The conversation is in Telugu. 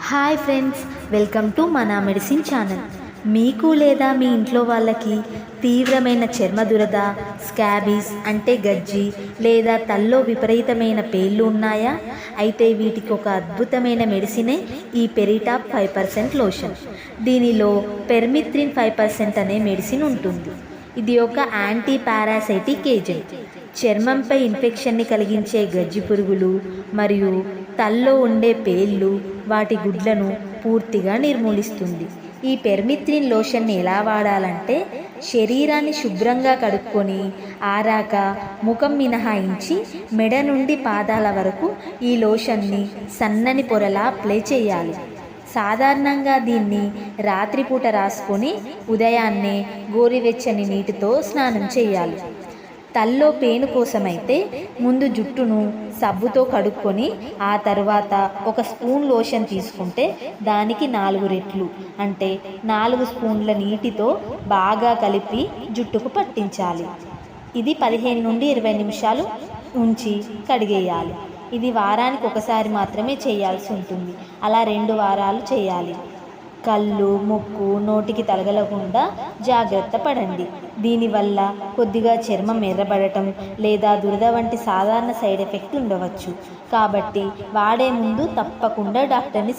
హాయ్ ఫ్రెండ్స్, వెల్కమ్ టు మన మెడిసిన్ ఛానల్. మీకు లేదా మీ ఇంట్లో వాళ్ళకి తీవ్రమైన చర్మ దురద, స్కాబీస్ అంటే గజ్జి లేదా తల్లో విపరీతమైన పేళ్ళు ఉన్నాయా? అయితే వీటికి ఒక అద్భుతమైన మెడిసినే ఈ పెరిటాప్ 5% లోషన్. దీనిలో పెర్మిత్రిన్ 5% అనే మెడిసిన్ ఉంటుంది. ఇది ఒక యాంటీ పారాసైటిక్ ఏజెంట్. చర్మంపై ఇన్ఫెక్షన్ని కలిగించే గజ్జి పురుగులు మరియు తల్లో ఉండే పేళ్ళు, వాటి గుడ్లను పూర్తిగా నిర్మూలిస్తుంది. ఈ పెర్మిత్రిన్ లోషన్ని ఎలా వాడాలంటే, శరీరాన్ని శుభ్రంగా కడుక్కొని ఆరాక ముఖం మినహాయించి మెడ నుండి పాదాల వరకు ఈ లోషన్ని సన్నని పొరలా అప్లై చేయాలి. సాధారణంగా దీన్ని రాత్రిపూట రాసుకొని ఉదయాన్నే గోరువెచ్చని నీటితో స్నానం చేయాలి. తల్లో పేను కోసమైతే ముందు జుట్టును సబ్బుతో కడుక్కొని ఆ తర్వాత 1 స్పూన్ లోషన్ తీసుకుంటే దానికి 4 రెట్లు అంటే 4 స్పూన్ల నీటితో బాగా కలిపి జుట్టుకు పట్టించాలి. ఇది 15 నుండి 20 నిమిషాలు ఉంచి కడిగేయాలి. ఇది వారానికి ఒకసారి మాత్రమే చేయాల్సి ఉంటుంది. అలా 2 వారాలు చేయాలి. కళ్ళు, ముక్కు, నోటికి తగలకుండా జాగ్రత్త పడండి. దీనివల్ల కొద్దిగా చర్మం ఎర్రబడటం లేదా దురద వంటి సాధారణ సైడ్ ఎఫెక్ట్ ఉండవచ్చు. కాబట్టి వాడే ముందు తప్పకుండా డాక్టర్ని